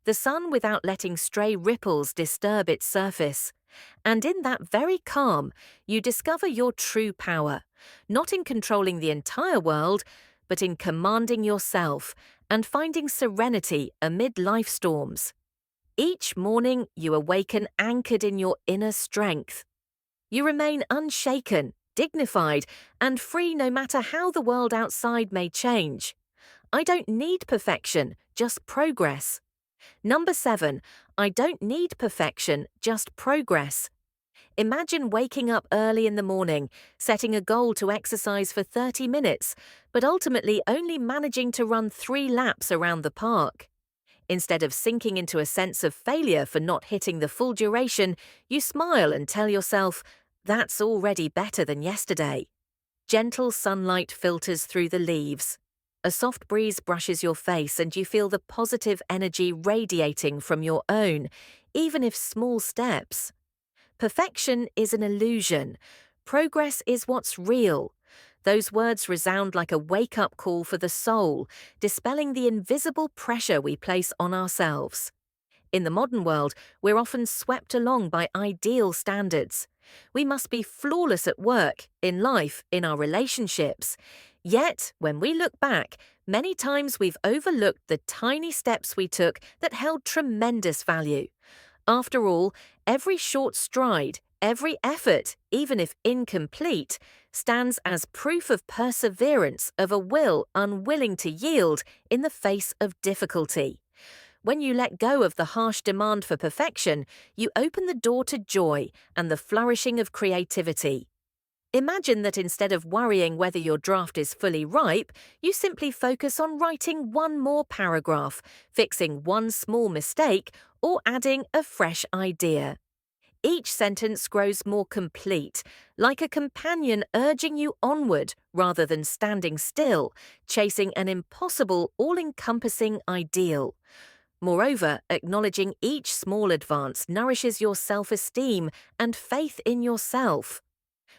the sun without letting stray ripples disturb its surface. And in that very calm, you discover your true power, not in controlling the entire world, but in commanding yourself and finding serenity amid life storms. Each morning, you awaken anchored in your inner strength. You remain unshaken, dignified, and free no matter how the world outside may change. I don't need perfection, just progress. Number 7, I don't need perfection, just progress. Imagine waking up early in the morning, setting a goal to exercise for 30 minutes, but ultimately only managing to run 3 laps around the park. Instead of sinking into a sense of failure for not hitting the full duration, you smile and tell yourself, that's already better than yesterday. Gentle sunlight filters through the leaves. A soft breeze brushes your face and you feel the positive energy radiating from your own, even if small steps. Perfection is an illusion. Progress is what's real. Those words resound like a wake-up call for the soul, dispelling the invisible pressure we place on ourselves. In the modern world, we're often swept along by ideal standards. We must be flawless at work, in life, in our relationships. Yet, when we look back, many times we've overlooked the tiny steps we took that held tremendous value. After all, every short stride, every effort, even if incomplete, stands as proof of perseverance, of a will unwilling to yield in the face of difficulty. When you let go of the harsh demand for perfection, you open the door to joy and the flourishing of creativity. Imagine that instead of worrying whether your draft is fully ripe, you simply focus on writing one more paragraph, fixing one small mistake, or adding a fresh idea. Each sentence grows more complete, like a companion urging you onward rather than standing still, chasing an impossible, all-encompassing ideal. Moreover, acknowledging each small advance nourishes your self-esteem and faith in yourself.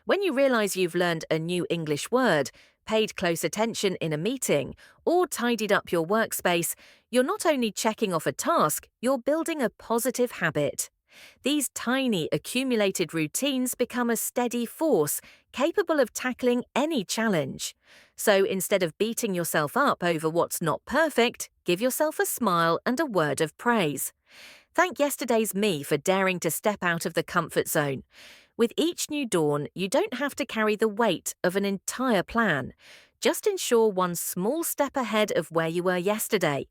When you realize you've learned a new English word, paid close attention in a meeting, or tidied up your workspace, you're not only checking off a task, you're building a positive habit. These tiny, accumulated routines become a steady force, capable of tackling any challenge. So instead of beating yourself up over what's not perfect, give yourself a smile and a word of praise. Thank yesterday's me for daring to step out of the comfort zone. With each new dawn, you don't have to carry the weight of an entire plan. Just ensure one small step ahead of where you were yesterday.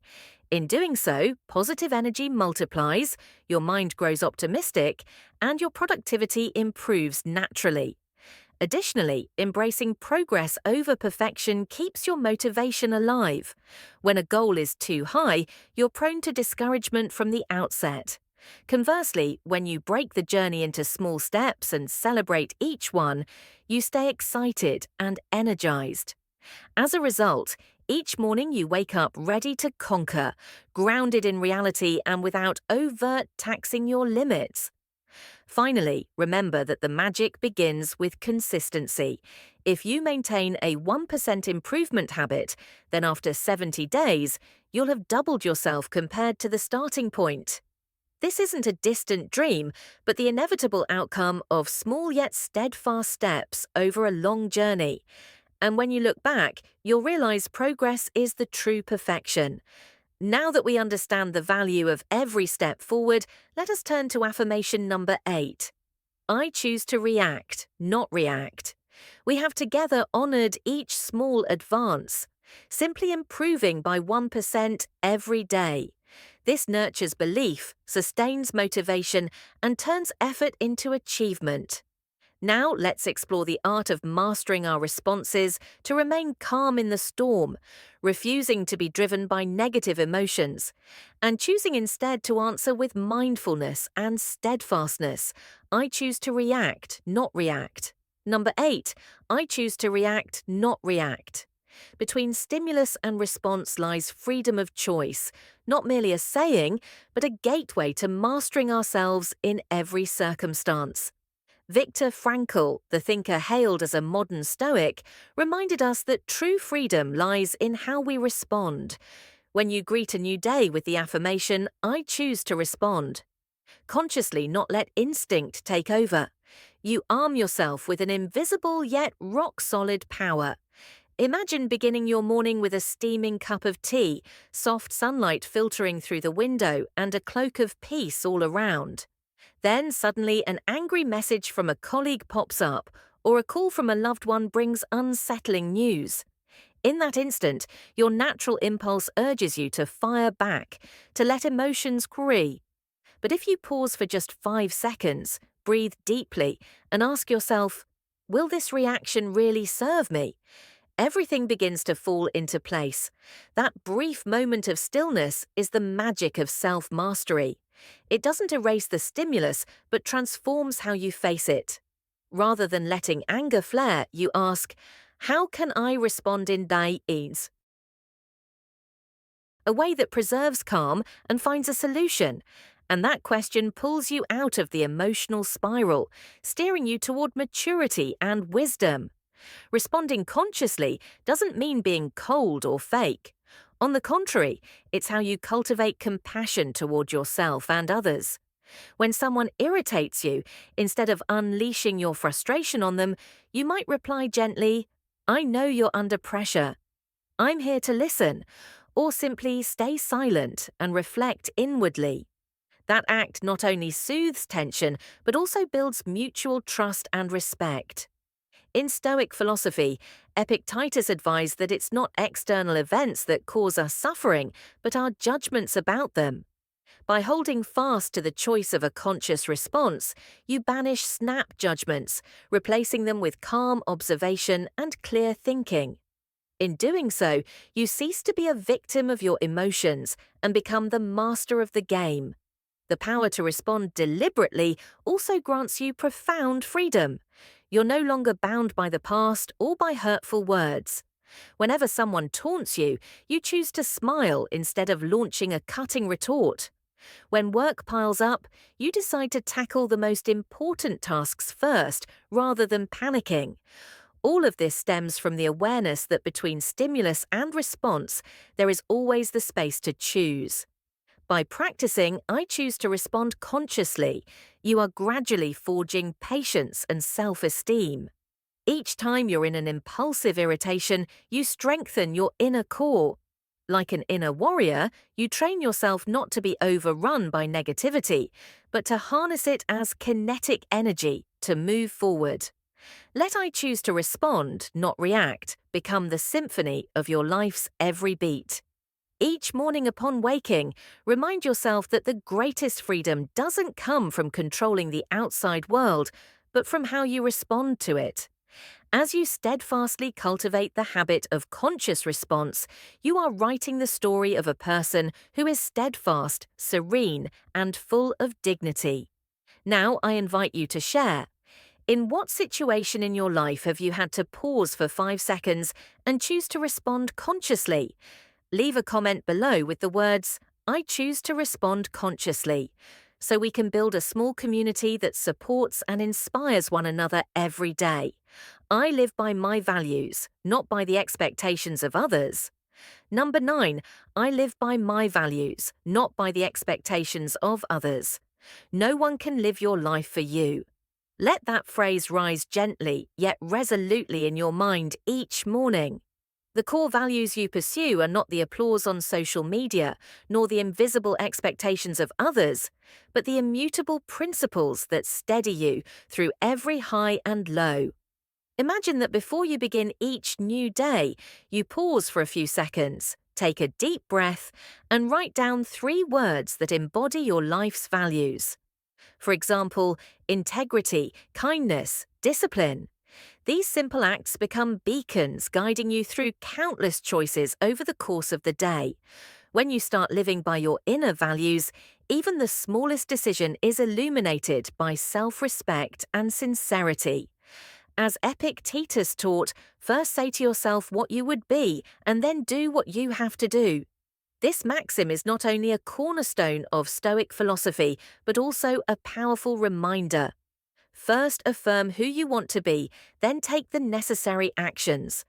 In doing so, positive energy multiplies, your mind grows optimistic, and your productivity improves naturally. Additionally, embracing progress over perfection keeps your motivation alive. When a goal is too high, you're prone to discouragement from the outset. Conversely, when you break the journey into small steps and celebrate each one, you stay excited and energized. As a result, each morning you wake up ready to conquer, grounded in reality and without overt taxing your limits. Finally, remember that the magic begins with consistency. If you maintain a 1% improvement habit, then after 70 days, you'll have doubled yourself compared to the starting point. This isn't a distant dream, but the inevitable outcome of small yet steadfast steps over a long journey. And when you look back, you'll realize progress is the true perfection. Now that we understand the value of every step forward, let us turn to affirmation number 8. I choose to react, not react. We have together honored each small advance, simply improving by 1% every day. This nurtures belief, sustains motivation, and turns effort into achievement. Now let's explore the art of mastering our responses to remain calm in the storm, refusing to be driven by negative emotions, and choosing instead to answer with mindfulness and steadfastness. I choose to react, not react. Number 8, I choose to react, not react. Between stimulus and response lies freedom of choice, not merely a saying, but a gateway to mastering ourselves in every circumstance. Viktor Frankl, the thinker hailed as a modern Stoic, reminded us that true freedom lies in how we respond. When you greet a new day with the affirmation, I choose to respond, consciously not let instinct take over. You arm yourself with an invisible yet rock-solid power. Imagine beginning your morning with a steaming cup of tea, soft sunlight filtering through the window, and a cloak of peace all around. Then suddenly an angry message from a colleague pops up, or a call from a loved one brings unsettling news. In that instant, your natural impulse urges you to fire back, to let emotions free. But if you pause for just 5 seconds, breathe deeply, and ask yourself, will this reaction really serve me? Everything begins to fall into place. That brief moment of stillness is the magic of self-mastery. It doesn't erase the stimulus, but transforms how you face it. Rather than letting anger flare, you ask, how can I respond in ease? A way that preserves calm and finds a solution. And that question pulls you out of the emotional spiral, steering you toward maturity and wisdom. Responding consciously doesn't mean being cold or fake. On the contrary, it's how you cultivate compassion toward yourself and others. When someone irritates you, instead of unleashing your frustration on them, you might reply gently, I know you're under pressure. I'm here to listen. Or simply stay silent and reflect inwardly. That act not only soothes tension, but also builds mutual trust and respect. In Stoic philosophy, Epictetus advised that it's not external events that cause us suffering, but our judgments about them. By holding fast to the choice of a conscious response, you banish snap judgments, replacing them with calm observation and clear thinking. In doing so, you cease to be a victim of your emotions and become the master of the game. The power to respond deliberately also grants you profound freedom. You're no longer bound by the past or by hurtful words. Whenever someone taunts you, you choose to smile instead of launching a cutting retort. When work piles up, you decide to tackle the most important tasks first rather than panicking. All of this stems from the awareness that between stimulus and response, there is always the space to choose. By practicing, I choose to respond consciously. You are gradually forging patience and self-esteem. Each time you're in an impulsive irritation, you strengthen your inner core. Like an inner warrior, you train yourself not to be overrun by negativity, but to harness it as kinetic energy to move forward. Let I choose to respond, not react, become the symphony of your life's every beat. Each morning upon waking, remind yourself that the greatest freedom doesn't come from controlling the outside world, but from how you respond to it. As you steadfastly cultivate the habit of conscious response, you are writing the story of a person who is steadfast, serene, and full of dignity. Now I invite you to share. In what situation in your life have you had to pause for 5 seconds and choose to respond consciously? Leave a comment below with the words, I choose to respond consciously, so we can build a small community that supports and inspires one another every day. I live by my values, not by the expectations of others. Number 9, I live by my values, not by the expectations of others. No one can live your life for you. Let that phrase rise gently yet resolutely in your mind each morning. The core values you pursue are not the applause on social media, nor the invisible expectations of others, but the immutable principles that steady you through every high and low. Imagine that before you begin each new day, you pause for a few seconds, take a deep breath, and write down 3 words that embody your life's values. For example, integrity, kindness, discipline. These simple acts become beacons guiding you through countless choices over the course of the day. When you start living by your inner values, even the smallest decision is illuminated by self-respect and sincerity. As Epictetus taught, first say to yourself what you would be and then do what you have to do. This maxim is not only a cornerstone of Stoic philosophy, but also a powerful reminder. First affirm who you want to be, then take the necessary actions.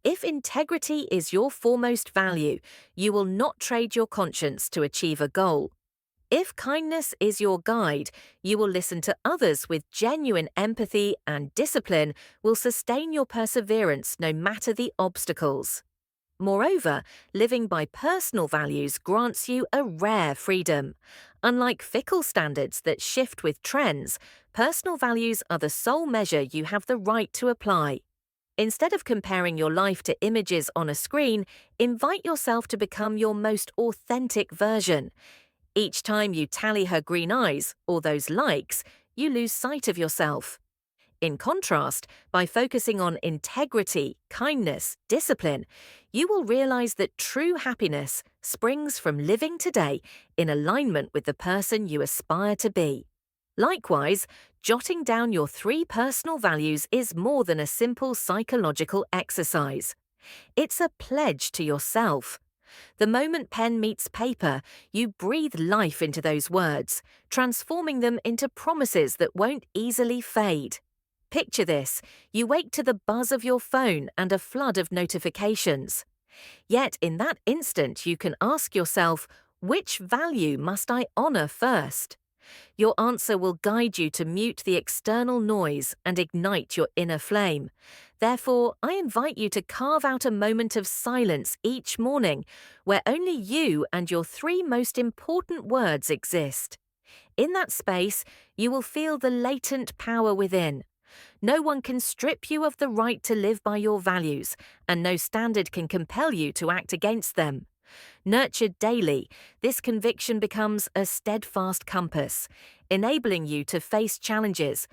If integrity is your foremost value, you will not trade your conscience to achieve a goal. If kindness is your guide, you will listen to others with genuine empathy, and discipline will sustain your perseverance no matter the obstacles. Moreover, living by personal values grants you a rare freedom. Unlike fickle standards that shift with trends, personal values are the sole measure you have the right to apply. Instead of comparing your life to images on a screen, invite yourself to become your most authentic version. Each time you tally her green eyes or those likes, you lose sight of yourself. In contrast, by focusing on integrity, kindness, discipline, you will realize that true happiness springs from living today in alignment with the person you aspire to be. Likewise, jotting down your 3 personal values is more than a simple psychological exercise. It's a pledge to yourself. The moment pen meets paper, you breathe life into those words, transforming them into promises that won't easily fade. Picture this: you wake to the buzz of your phone and a flood of notifications. Yet in that instant you can ask yourself, which value must I honor first? Your answer will guide you to mute the external noise and ignite your inner flame. Therefore, I invite you to carve out a moment of silence each morning where only you and your 3 most important words exist. In that space, you will feel the latent power within. No one can strip you of the right to live by your values, and no standard can compel you to act against them. Nurtured daily, this conviction becomes a steadfast compass, enabling you to face challenges,